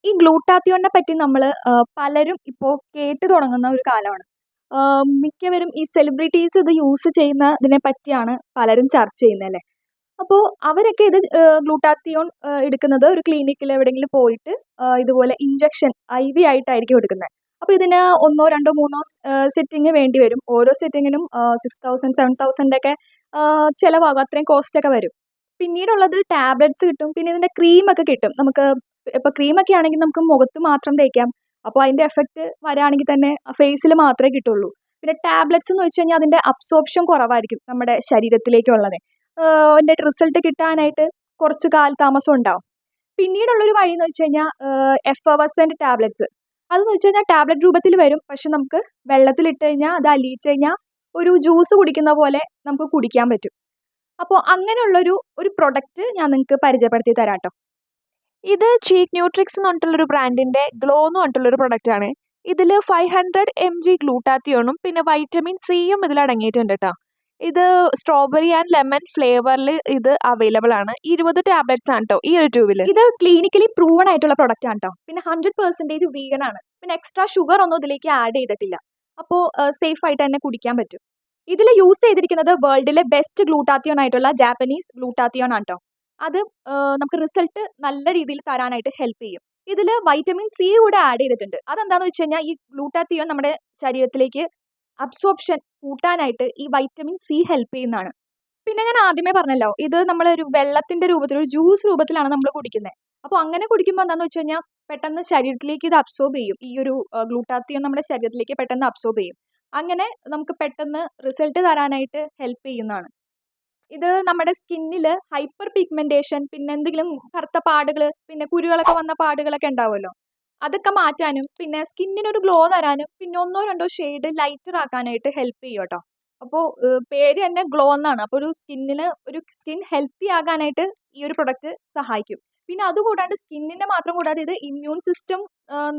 ഈ ഗ്ലൂട്ടാത്തിയോണിനെ പറ്റി നമ്മൾ പലരും ഇപ്പോൾ കേട്ട് തുടങ്ങുന്ന ഒരു കാലമാണ്. മിക്കവരും ഈ സെലിബ്രിറ്റീസ് ഇത് യൂസ് ചെയ്യുന്നതിനെ പറ്റിയാണ് പലരും ചർച്ച ചെയ്യുന്നത് അല്ലേ. അപ്പോൾ അവരൊക്കെ ഇത് ഗ്ലൂട്ടാത്തിയോൺ എടുക്കുന്നത് ഒരു ക്ലിനിക്കിൽ എവിടെയെങ്കിലും പോയിട്ട് ഇതുപോലെ ഇഞ്ചക്ഷൻ IV ആയിട്ടായിരിക്കും എടുക്കുന്നത്. അപ്പോൾ ഇതിന് 1 2 3 സിറ്റിംഗ് വേണ്ടി വരും. ഓരോ സിറ്റിങ്ങിനും 6000 7000 ഒക്കെ ചിലവാകും. അത്രയും കോസ്റ്റ് ഒക്കെ വരും. പിന്നീടുള്ളത് ടാബ്ലറ്റ്സ് കിട്ടും. പിന്നെ ഇതിൻ്റെ ക്രീമൊക്കെ കിട്ടും. നമുക്ക് ഇപ്പോൾ ക്രീമൊക്കെ ആണെങ്കിൽ നമുക്ക് മുഖത്ത് മാത്രം തേക്കാം. അപ്പോൾ അതിൻ്റെ എഫക്റ്റ് വരാണെങ്കിൽ തന്നെ ഫേസിൽ മാത്രമേ കിട്ടുള്ളൂ. പിന്നെ ടാബ്ലറ്റ്സ് എന്ന് വെച്ച് കഴിഞ്ഞാൽ അതിൻ്റെ അബ്സോർപ്ഷൻ കുറവായിരിക്കും നമ്മുടെ ശരീരത്തിലേക്കുള്ളത്. അതിൻ്റെ റിസൾട്ട് കിട്ടാനായിട്ട് കുറച്ച് കാലതാമസം ഉണ്ടാവും. പിന്നീടുള്ളൊരു വഴി എന്ന് വെച്ച് കഴിഞ്ഞാൽ എഫർവസെൻ്റ് ടാബ്ലറ്റ്സ്. അതെന്ന് വെച്ച് കഴിഞ്ഞാൽ ടാബ്ലറ്റ് രൂപത്തിൽ വരും. പക്ഷെ നമുക്ക് വെള്ളത്തിലിട്ട് കഴിഞ്ഞാൽ അത് അലിയിച്ച് കഴിഞ്ഞാൽ ഒരു ജ്യൂസ് കുടിക്കുന്ന പോലെ നമുക്ക് കുടിക്കാൻ പറ്റും. അപ്പോൾ അങ്ങനെയുള്ളൊരു പ്രൊഡക്റ്റ് ഞാൻ നിങ്ങൾക്ക് പരിചയപ്പെടുത്തി തരാം കേട്ടോ. ഇത് ചീക്ക് ന്യൂട്രിക്സ് എന്ന് പറഞ്ഞിട്ടുള്ളൊരു ബ്രാൻഡിൻ്റെ ഗ്ലോ എന്ന് പറഞ്ഞിട്ടുള്ളൊരു പ്രൊഡക്റ്റാണ്. ഇതിൽ 500 mg ഗ്ലൂട്ടാത്തിയോണും പിന്നെ വൈറ്റമിൻ സിയും ഇതിൽ അടങ്ങിയിട്ടുണ്ട് കേട്ടോ. ഇത് സ്ട്രോബെറി ആൻഡ് ലെമൺ ഫ്ലേവറിൽ ഇത് അവൈലബിൾ ആണ്. 20 ടാബ്ലറ്റ്സ് ആണ് കേട്ടോ ഈ ഒരു ട്യൂബിൽ. ഇത് ക്ലിനിക്കലി പ്രൂവൺ ആയിട്ടുള്ള പ്രൊഡക്റ്റ് ആണ് കേട്ടോ. പിന്നെ 100% വീഗൺ ആണ്. പിന്നെ എക്സ്ട്രാ ഷുഗർ ഒന്നും ഇതിലേക്ക് ആഡ് ചെയ്തിട്ടില്ല. അപ്പോൾ സേഫ് ആയിട്ട് തന്നെ കുടിക്കാൻ പറ്റും. ഇതിൽ യൂസ് ചെയ്തിരിക്കുന്നത് വേൾഡിലെ ബെസ്റ്റ് ഗ്ലൂട്ടാത്തിയോൺ ആയിട്ടുള്ള ജാപ്പനീസ് ഗ്ലൂട്ടാത്തിയോൺ ആണ് കേട്ടോ. അത് നമുക്ക് റിസൾട്ട് നല്ല രീതിയിൽ തരാനായിട്ട് ഹെൽപ്പ് ചെയ്യും. ഇതിൽ വൈറ്റമിൻ സി കൂടെ ആഡ് ചെയ്തിട്ടുണ്ട്. അതെന്താണെന്ന് വെച്ച് കഴിഞ്ഞാൽ ഈ ഗ്ലൂട്ടാത്തിയോൺ നമ്മുടെ ശരീരത്തിലേക്ക് അബ്സോർപ്ഷൻ കൂട്ടാനായിട്ട് ഈ വൈറ്റമിൻ സി ഹെൽപ്പ് ചെയ്യുന്നതാണ്. പിന്നെ ഞാൻ ആദ്യമേ പറഞ്ഞല്ലോ, ഇത് നമ്മളൊരു വെള്ളത്തിൻ്റെ രൂപത്തിൽ ഒരു ജ്യൂസ് രൂപത്തിലാണ് നമ്മൾ കുടിക്കുന്നത്. അപ്പോൾ അങ്ങനെ കുടിക്കുമ്പോൾ എന്താണെന്ന് വെച്ച് കഴിഞ്ഞാൽ പെട്ടെന്ന് ശരീരത്തിലേക്ക് ഇത് അബ്സോർബ് ചെയ്യും. ഈ ഒരു ഗ്ലൂട്ടാത്തിയോൺ നമ്മുടെ ശരീരത്തിലേക്ക് പെട്ടെന്ന് അബ്സോർബ് ചെയ്യും. അങ്ങനെ നമുക്ക് പെട്ടെന്ന് റിസൾട്ട് തരാനായിട്ട് ഹെൽപ്പ് ചെയ്യുന്നതാണ്. ഇത് നമ്മുടെ സ്കിന്നിൽ ഹൈപ്പർ പിഗ്മെൻറ്റേഷൻ, പിന്നെ എന്തെങ്കിലും കറുത്ത പാടുകൾ, പിന്നെ കുരുകളൊക്കെ വന്ന പാടുകളൊക്കെ ഉണ്ടാവുമല്ലോ, അതൊക്കെ മാറ്റാനും പിന്നെ സ്കിന്നിനൊരു ഗ്ലോ തരാനും പിന്നെ 1 2 ഷെയ്ഡ് ലൈറ്റർ ആക്കാനായിട്ട് ഹെൽപ്പ് ചെയ്യും കേട്ടോ. അപ്പോൾ പേര് തന്നെ ഗ്ലോ എന്നാണ്. അപ്പോൾ ഒരു സ്കിൻ ഹെൽത്തി ആകാനായിട്ട് ഈ ഒരു പ്രൊഡക്റ്റ് സഹായിക്കും. പിന്നെ അതുകൂടാണ്ട് സ്കിന്നിൻ്റെ മാത്രം കൂടാതെ ഇത് ഇമ്മ്യൂൺ സിസ്റ്റം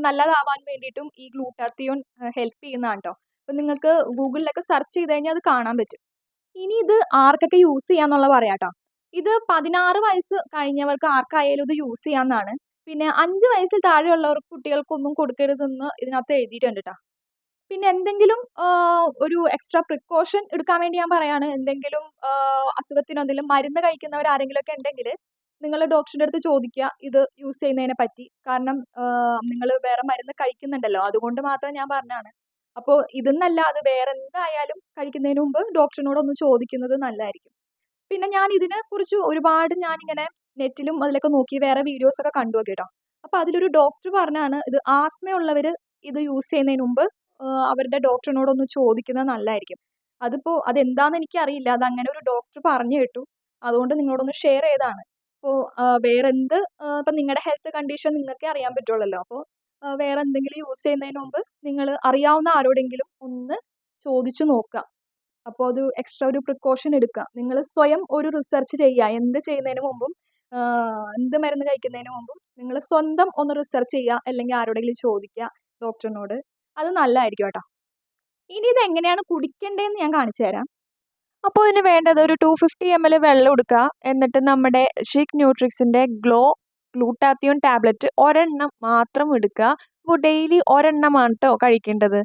നല്ലതാവാൻ വേണ്ടിയിട്ടും ഈ ഗ്ലൂട്ടാത്തിയോൺ ഹെൽപ്പ് ചെയ്യുന്നതാണ് കേട്ടോ. അപ്പോൾ നിങ്ങൾക്ക് ഗൂഗിളിലൊക്കെ സെർച്ച് ചെയ്ത് കഴിഞ്ഞാൽ അത് കാണാൻ പറ്റും. ഇനി ഇത് ആർക്കൊക്കെ യൂസ് ചെയ്യാന്നുള്ള പറയാം കേട്ടോ. ഇത് 16 വയസ്സ് കഴിഞ്ഞവർക്ക് ആർക്കായാലും ഇത് യൂസ് ചെയ്യാവുന്നതാണ്. പിന്നെ 5 വയസ്സിൽ താഴെയുള്ളവർക്ക് കുട്ടികൾക്കൊന്നും കൊടുക്കരുതെന്ന് ഇതിനകത്ത് എഴുതിയിട്ടുണ്ട് കേട്ടോ. പിന്നെ എന്തെങ്കിലും ഒരു എക്സ്ട്രാ പ്രിക്കോഷൻ എടുക്കാൻ വേണ്ടി ഞാൻ പറയാണ്. എന്തെങ്കിലും അസുഖത്തിനോ എന്തെങ്കിലും മരുന്ന് കഴിക്കുന്നവർ ആരെങ്കിലുമൊക്കെ ഉണ്ടെങ്കിൽ നിങ്ങൾ ഡോക്ടറുടെ അടുത്ത് ചോദിക്കുക ഇത് യൂസ് ചെയ്യുന്നതിനെ പറ്റി. കാരണം നിങ്ങൾ വേറെ മരുന്ന് കഴിക്കുന്നുണ്ടല്ലോ, അതുകൊണ്ട് മാത്രം ഞാൻ പറഞ്ഞതാണ്. അപ്പോൾ ഇതെന്നല്ല, അത് വേറെ എന്തായാലും കഴിക്കുന്നതിന് മുമ്പ് ഡോക്ടറിനോടൊന്ന് ചോദിക്കുന്നത് നല്ലതായിരിക്കും. പിന്നെ ഞാൻ ഇതിനെക്കുറിച്ച് ഒരുപാട് ഞാനിങ്ങനെ നെറ്റിലും അതിലൊക്കെ നോക്കി വേറെ വീഡിയോസൊക്കെ കണ്ടു നോക്കി കേട്ടോ. അപ്പോൾ അതിലൊരു ഡോക്ടർ പറഞ്ഞാണ് ഇത് ആസ്മയുള്ളവർ ഇത് യൂസ് ചെയ്യുന്നതിന് മുമ്പ് അവരുടെ ഡോക്ടറിനോടൊന്ന് ചോദിക്കുന്നത് നല്ലതായിരിക്കും. അതിപ്പോൾ അതെന്താണെന്ന് എനിക്കറിയില്ല. അതങ്ങനെ ഒരു ഡോക്ടർ പറഞ്ഞു കേട്ടു. അതുകൊണ്ട് നിങ്ങളോടൊന്ന് ഷെയർ ചെയ്തതാണ്. അപ്പോൾ വേറെ എന്ത് ഇപ്പം നിങ്ങളുടെ ഹെൽത്ത് കണ്ടീഷൻ നിങ്ങൾക്കേ അറിയാൻ പറ്റുള്ളല്ലോ. അപ്പോൾ വേറെ എന്തെങ്കിലും യൂസ് ചെയ്യുന്നതിന് മുമ്പ് നിങ്ങൾ അറിയാവുന്ന ആരോടെങ്കിലും ഒന്ന് ചോദിച്ചു നോക്കുക. അപ്പോൾ അത് എക്സ്ട്രാ ഒരു പ്രിക്കോഷൻ എടുക്കുക. നിങ്ങൾ സ്വയം ഒരു റിസർച്ച് ചെയ്യുക. എന്ത് ചെയ്യുന്നതിന് മുമ്പും എന്ത് മരുന്ന് കഴിക്കുന്നതിന് മുമ്പും നിങ്ങൾ സ്വന്തം ഒന്ന് റിസർച്ച് ചെയ്യുക. അല്ലെങ്കിൽ ആരോടെങ്കിലും ചോദിക്കുക ഡോക്ടറിനോട്. അത് നല്ലതായിരിക്കും കേട്ടോ. ഇനി ഇത് എങ്ങനെയാണ് കുടിക്കേണ്ടതെന്ന് ഞാൻ കാണിച്ചു തരാം. അപ്പോൾ ഇതിന് വേണ്ടത് ഒരു 250 ml വെള്ളം എടുക്കുക. എന്നിട്ട് നമ്മുടെ ചീക്ക് ന്യൂട്രിക്സിൻ്റെ ഗ്ലൂട്ടാത്തിയോൺ ടാബ്ലറ്റ് ഒരെണ്ണം മാത്രം എടുക്കുക. അപ്പോൾ ഡെയിലി ഒരെണ്ണമാണ് കേട്ടോ കഴിക്കേണ്ടത്.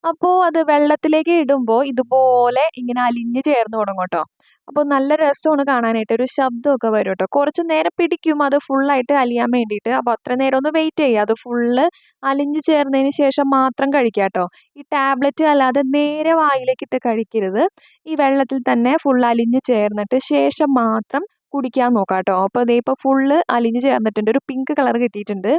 അപ്പോൾ അത് വെള്ളത്തിലേക്ക് ഇടുമ്പോൾ ഇതുപോലെ ഇങ്ങനെ അലിഞ്ഞ് ചേർന്ന് തുടങ്ങും കേട്ടോ. അപ്പോൾ നല്ല രസമാണ് കാണാനായിട്ട്. ഒരു ശബ്ദമൊക്കെ വരും കേട്ടോ. കുറച്ച് നേരം പിടിക്കും അത് ഫുള്ളായിട്ട് അലിയാൻ വേണ്ടിയിട്ട്. അപ്പോൾ അത്ര നേരം ഒന്ന് വെയിറ്റ് ചെയ്യുക. അത് ഫുള്ള് അലിഞ്ഞ് ചേർന്നതിന് ശേഷം മാത്രം കഴിക്കുക കേട്ടോ. ഈ ടാബ്ലറ്റ് അല്ലാതെ നേരെ വായിലേക്കിട്ട് കഴിക്കരുത്. ഈ വെള്ളത്തിൽ തന്നെ ഫുൾ അലിഞ്ഞ് ചേർന്നിട്ട് ശേഷം മാത്രം കുടിക്കാൻ നോക്കാം കേട്ടോ. അപ്പോൾ ദേ ഇപ്പോൾ ഫുള്ള് അലിഞ്ഞ് ചേർന്നിട്ടുണ്ട്. ഒരു പിങ്ക് കളർ കിട്ടിയിട്ടുണ്ട്.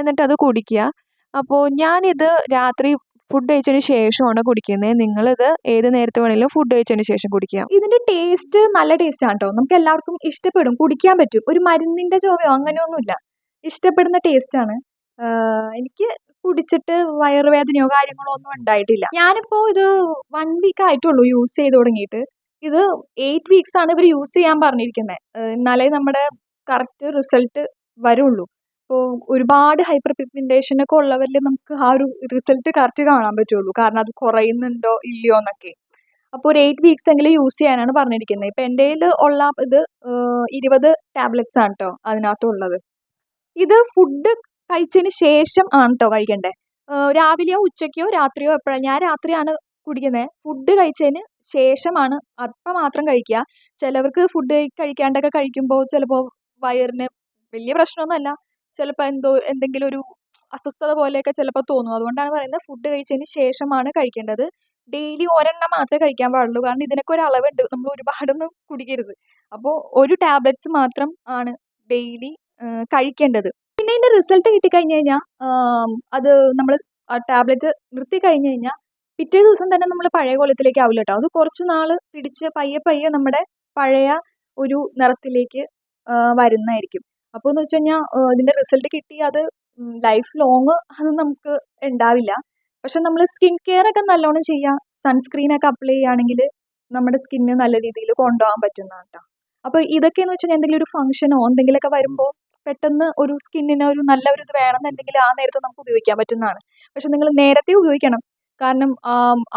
എന്നിട്ട് അത് കുടിക്കുക. അപ്പോൾ ഞാനിത് രാത്രി ഫുഡ് കഴിച്ചതിന് ശേഷമാണ് കുടിക്കുന്നത്. നിങ്ങളിത് ഏത് നേരത്ത് വേണമെങ്കിലും ഫുഡ് കഴിച്ചതിന് ശേഷം കുടിക്കുക. ഇതിൻ്റെ ടേസ്റ്റ് നല്ല ടേസ്റ്റാണ് കേട്ടോ. നമുക്ക് എല്ലാവർക്കും ഇഷ്ടപ്പെടും, കുടിക്കാൻ പറ്റും. ഒരു മരുന്നിൻ്റെ ചുവയോ അങ്ങനെയൊന്നുമില്ല. ഇഷ്ടപ്പെടുന്ന ടേസ്റ്റാണ്. എനിക്ക് കുടിച്ചിട്ട് വയറുവേദനയോ കാര്യങ്ങളോ ഒന്നും ഉണ്ടായിട്ടില്ല. ഞാനിപ്പോൾ ഇത് 1 വീക്ക് ആയിട്ടുള്ളൂ യൂസ് ചെയ്ത് തുടങ്ങിയിട്ട്. ഇത് 8 വീക്സ് ആണ് ഇവർ യൂസ് ചെയ്യാൻ പറഞ്ഞിരിക്കുന്നത്. എന്നാലേ നമ്മുടെ കറക്റ്റ് റിസൾട്ട് വരുള്ളൂ. അപ്പോൾ ഒരുപാട് ഹൈപ്പർ പിഗ്മെൻറ്റേഷൻ ഒക്കെ ഉള്ളവരിൽ നമുക്ക് ആ ഒരു റിസൾട്ട് കറക്റ്റ് കാണാൻ പറ്റുള്ളൂ. കാരണം അത് കുറയുന്നുണ്ടോ ഇല്ലയോ എന്നൊക്കെ. അപ്പോൾ ഒരു 8 വീക്സ് എങ്കിലും യൂസ് ചെയ്യാനാണ് പറഞ്ഞിരിക്കുന്നത്. ഇപ്പം എൻ്റെ കയ്യിൽ ഉള്ള ഇത് 20 ടാബ്ലറ്റ്സ് ആണ് കേട്ടോ അതിനകത്തുള്ളത്. ഇത് ഫുഡ് കഴിച്ചതിന് ശേഷം ആണ് കേട്ടോ കഴിക്കണ്ടേ. രാവിലെയോ ഉച്ചയ്ക്കോ രാത്രിയോ എപ്പോഴാണ്, ഞാൻ രാത്രിയാണ് കുടിക്കുന്നത്. ഫുഡ് കഴിച്ചതിന് ശേഷമാണ്, അപ്പം മാത്രം കഴിക്കുക. ചിലവർക്ക് ഫുഡ് കഴിക്കാണ്ടൊക്കെ കഴിക്കുമ്പോൾ ചിലപ്പോൾ വയറിന് വലിയ പ്രശ്നമൊന്നുമല്ല, ചിലപ്പോൾ എന്തെങ്കിലും ഒരു അസ്വസ്ഥത പോലെയൊക്കെ ചിലപ്പോൾ തോന്നും. അതുകൊണ്ടാണ് പറയുന്നത് ഫുഡ് കഴിച്ചതിന് ശേഷമാണ് കഴിക്കേണ്ടത്. ഡെയിലി ഒരെണ്ണം മാത്രമേ കഴിക്കാൻ പാടുള്ളൂ, കാരണം ഇതിനൊക്കെ ഒരു അളവുണ്ട്, നമ്മൾ ഒരുപാടൊന്നും കുടിക്കരുത്. അപ്പോൾ ഒരു ടാബ്ലറ്റ്സ് മാത്രം ആണ് ഡെയിലി കഴിക്കേണ്ടത്. പിന്നെ ഇതിൻ്റെ റിസൾട്ട് കിട്ടിക്കഴിഞ്ഞ് കഴിഞ്ഞാൽ അത് നമ്മൾ ആ ടാബ്ലറ്റ് നിർത്തി കഴിഞ്ഞ് കഴിഞ്ഞാൽ പിറ്റേ ദിവസം തന്നെ നമ്മൾ പഴയ കോലത്തിലേക്ക് ആവില്ല കേട്ടോ. അത് കുറച്ച് നാൾ പിടിച്ച് പയ്യെ പയ്യെ നമ്മുടെ പഴയ ഒരു നിറത്തിലേക്ക് വരുന്നതായിരിക്കും. അപ്പോൾ എന്ന് വെച്ച് കഴിഞ്ഞാൽ ഇതിൻ്റെ റിസൾട്ട് കിട്ടി അത് ലൈഫ് ലോങ് അത് നമുക്ക് ഉണ്ടാവില്ല. പക്ഷെ നമ്മൾ സ്കിൻ കെയർ ഒക്കെ നല്ലോണം ചെയ്യുക, സൺസ്ക്രീനൊക്കെ അപ്ലൈ ചെയ്യുകയാണെങ്കിൽ നമ്മുടെ സ്കിന്ന് നല്ല രീതിയിൽ കൊണ്ടുപോകാൻ പറ്റുന്നതാണ് കേട്ടോ. അപ്പോൾ ഇതൊക്കെയെന്ന് വെച്ച് കഴിഞ്ഞാൽ എന്തെങ്കിലും ഒരു ഫംഗ്ഷനോ എന്തെങ്കിലുമൊക്കെ വരുമ്പോൾ പെട്ടെന്ന് ഒരു സ്കിന്നിന് ഒരു നല്ല ഒരു ഇത് വേണമെന്നുണ്ടെങ്കിൽ ആ നേരത്ത് നമുക്ക് ഉപയോഗിക്കാൻ പറ്റുന്നതാണ്. പക്ഷെ നിങ്ങൾ നേരത്തെ ഉപയോഗിക്കണം, കാരണം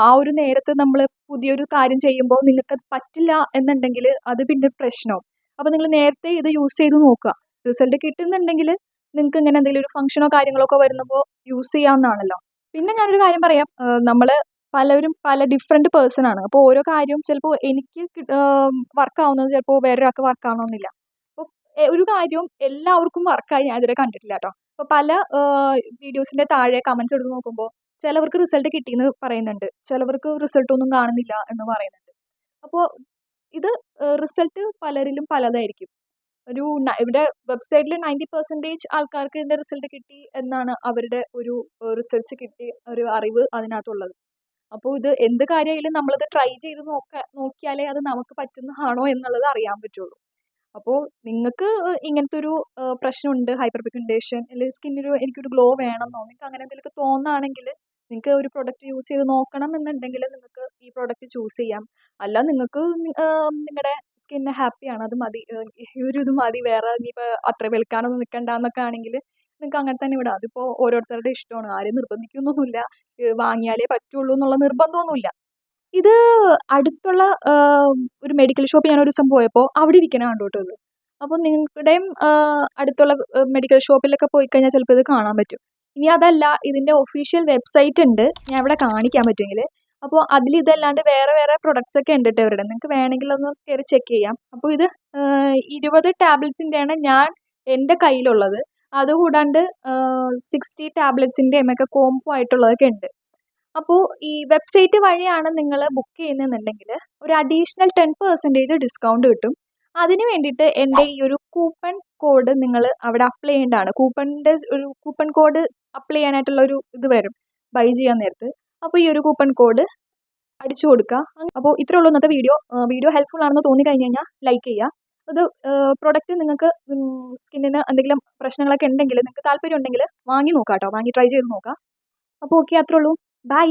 ആ ഒരു നേരത്ത് നമ്മൾ പുതിയൊരു കാര്യം ചെയ്യുമ്പോൾ നിങ്ങൾക്കത് പറ്റില്ല എന്നുണ്ടെങ്കിൽ അത് പിന്നെ പ്രശ്നമാവും. അപ്പോൾ നിങ്ങൾ നേരത്തെ ഇത് യൂസ് ചെയ്ത് നോക്കുക. റിസൾട്ട് കിട്ടുന്നുണ്ടെങ്കിൽ നിങ്ങൾക്ക് ഇങ്ങനെ എന്തെങ്കിലും ഒരു ഫംഗ്ഷനോ കാര്യങ്ങളോ ഒക്കെ വരുമ്പോൾ യൂസ് ചെയ്യാവുന്നതാണല്ലോ. പിന്നെ ഞാനൊരു കാര്യം പറയാം, നമ്മൾ പലരും പല ഡിഫറെൻറ്റ് പേഴ്സൺ ആണ്. അപ്പോൾ ഓരോ കാര്യവും ചിലപ്പോൾ എനിക്ക് വർക്കാവുന്നത് ചിലപ്പോൾ വേറൊരാൾക്ക് വർക്കാവണമെന്നില്ല. അപ്പോൾ ഒരു കാര്യവും എല്ലാവർക്കും വർക്കായി ഞാൻ ഇതുവരെ കണ്ടിട്ടില്ല കേട്ടോ. അപ്പോൾ പല വീഡിയോസിൻ്റെ താഴെ കമൻറ്റ്സ് എടുത്ത് നോക്കുമ്പോൾ ചിലവർക്ക് റിസൾട്ട് കിട്ടിയെന്ന് പറയുന്നുണ്ട്, ചിലവർക്ക് റിസൾട്ടൊന്നും കാണുന്നില്ല എന്ന് പറയുന്നുണ്ട്. അപ്പോൾ ഇത് റിസൾട്ട് പലരിലും പലതായിരിക്കും. ഇവിടെ വെബ്സൈറ്റിൽ 90% ആൾക്കാർക്ക് ഇതിൻ്റെ റിസൾട്ട് കിട്ടി എന്നാണ് അവരുടെ ഒരു റിസർച്ച് കിട്ടി ഒരു അറിവ് അതിനകത്തുള്ളത്. അപ്പോൾ ഇത് എന്ത് കാര്യമായാലും നമ്മളത് ട്രൈ ചെയ്ത് നോക്കിയാലേ അത് നമുക്ക് പറ്റുന്നതാണോ എന്നുള്ളത് അറിയാൻ പറ്റുള്ളൂ. അപ്പോൾ നിങ്ങൾക്ക് ഇങ്ങനത്തെ ഒരു പ്രശ്നമുണ്ട്, ഹൈപ്പർ പിഗ്മെന്റേഷൻ അല്ലെങ്കിൽ സ്കിന്നിന് എനിക്കൊരു ഗ്ലോ വേണമെന്നോ നിങ്ങൾക്ക് അങ്ങനെ എന്തെങ്കിലുമൊക്കെ തോന്നുകയാണെങ്കിൽ നിങ്ങൾക്ക് ഒരു പ്രൊഡക്റ്റ് യൂസ് ചെയ്ത് നോക്കണം എന്നുണ്ടെങ്കിൽ നിങ്ങൾക്ക് ഈ പ്രൊഡക്റ്റ് ചൂസ് ചെയ്യാം. അല്ല നിങ്ങൾക്ക് നിങ്ങളുടെ സ്കിന്ന് ഹാപ്പിയാണ്, അത് മതി, ഈ ഒരു ഇത് മതി, വേറെ ഇനിയിപ്പോൾ അത്ര വെളുക്കാനൊന്നും നിൽക്കണ്ട എന്നൊക്കെ ആണെങ്കിൽ നിങ്ങൾക്ക് അങ്ങനെ തന്നെ വിടാം. അതിപ്പോൾ ഓരോരുത്തരുടെ ഇഷ്ടമാണ്, ആരെയും നിർബന്ധിക്കുന്നൊന്നുമില്ല, വാങ്ങിയാലേ പറ്റുള്ളൂ എന്നുള്ള നിർബന്ധമൊന്നുമില്ല. ഇത് അടുത്തുള്ള ഒരു മെഡിക്കൽ ഷോപ്പ് ഞാൻ ഒരു ദിവസം പോയപ്പോൾ അവിടെ ഇരിക്കണ കണ്ടു കേട്ടോ ഇത്. അപ്പോൾ നിങ്ങളുടെയും അടുത്തുള്ള മെഡിക്കൽ ഷോപ്പിലൊക്കെ പോയി കഴിഞ്ഞാൽ ചിലപ്പോൾ ഇത് കാണാൻ പറ്റും. ഇനി അതല്ല, ഇതിൻ്റെ ഒഫീഷ്യൽ വെബ്സൈറ്റ് ഉണ്ട്, ഞാൻ ഇവിടെ കാണിക്കാൻ പറ്റുമെങ്കിൽ. അപ്പോൾ അതിൽ ഇതല്ലാണ്ട് വേറെ വേറെ പ്രൊഡക്ട്സ് ഒക്കെ ഉണ്ട് കേട്ടോ ഇവരുടെ, നിങ്ങൾക്ക് വേണമെങ്കിൽ ഒന്ന് കയറി ചെക്ക് ചെയ്യാം. അപ്പോൾ ഇത് 20 ടാബ്ലറ്റ്സിൻ്റെയാണ് എൻ്റെ കയ്യിലുള്ളത്. അതുകൂടാണ്ട് 60 ടാബ്ലറ്റ്സിൻ്റെയും ഒക്കെ കോംബോ ആയിട്ടുള്ളതൊക്കെ ഉണ്ട്. അപ്പോൾ ഈ വെബ്സൈറ്റ് വഴിയാണ് നിങ്ങൾ ബുക്ക് ചെയ്യുന്നതെന്നുണ്ടെങ്കിൽ ഒരു അഡീഷണൽ 10% ഡിസ്കൗണ്ട് കിട്ടും. അതിന് വേണ്ടിയിട്ട് എൻ്റെ ഈ ഒരു കൂപ്പൺ കോഡ് നിങ്ങൾ അവിടെ അപ്ലൈ ചെയ്യേണ്ടതാണ്. ഒരു കൂപ്പൺ കോഡ് അപ്ലൈ ചെയ്യാനായിട്ടുള്ള ഒരു ഇത് വരും ബൈ ചെയ്യാൻ നേരത്ത്. അപ്പോൾ ഈ ഒരു കൂപ്പൺ കോഡ് അടിച്ചു കൊടുക്കുക. അപ്പോൾ ഇത്രയേ ഉള്ളൂ ഇന്നത്തെ വീഡിയോ ഹെൽപ്ഫുൾ ആണെന്ന് തോന്നി കഴിഞ്ഞ് കഴിഞ്ഞാൽ ലൈക്ക് ചെയ്യുക. അത് പ്രൊഡക്റ്റ് നിങ്ങൾക്ക് സ്കിന്നിന് എന്തെങ്കിലും പ്രശ്നങ്ങളൊക്കെ ഉണ്ടെങ്കിൽ നിങ്ങൾക്ക് താല്പര്യം ഉണ്ടെങ്കിൽ വാങ്ങി നോക്കാം കേട്ടോ, വാങ്ങി ട്രൈ ചെയ്ത് നോക്കാം. അപ്പോൾ ഓക്കെ, അത്രേ ഉള്ളൂ. ബൈ.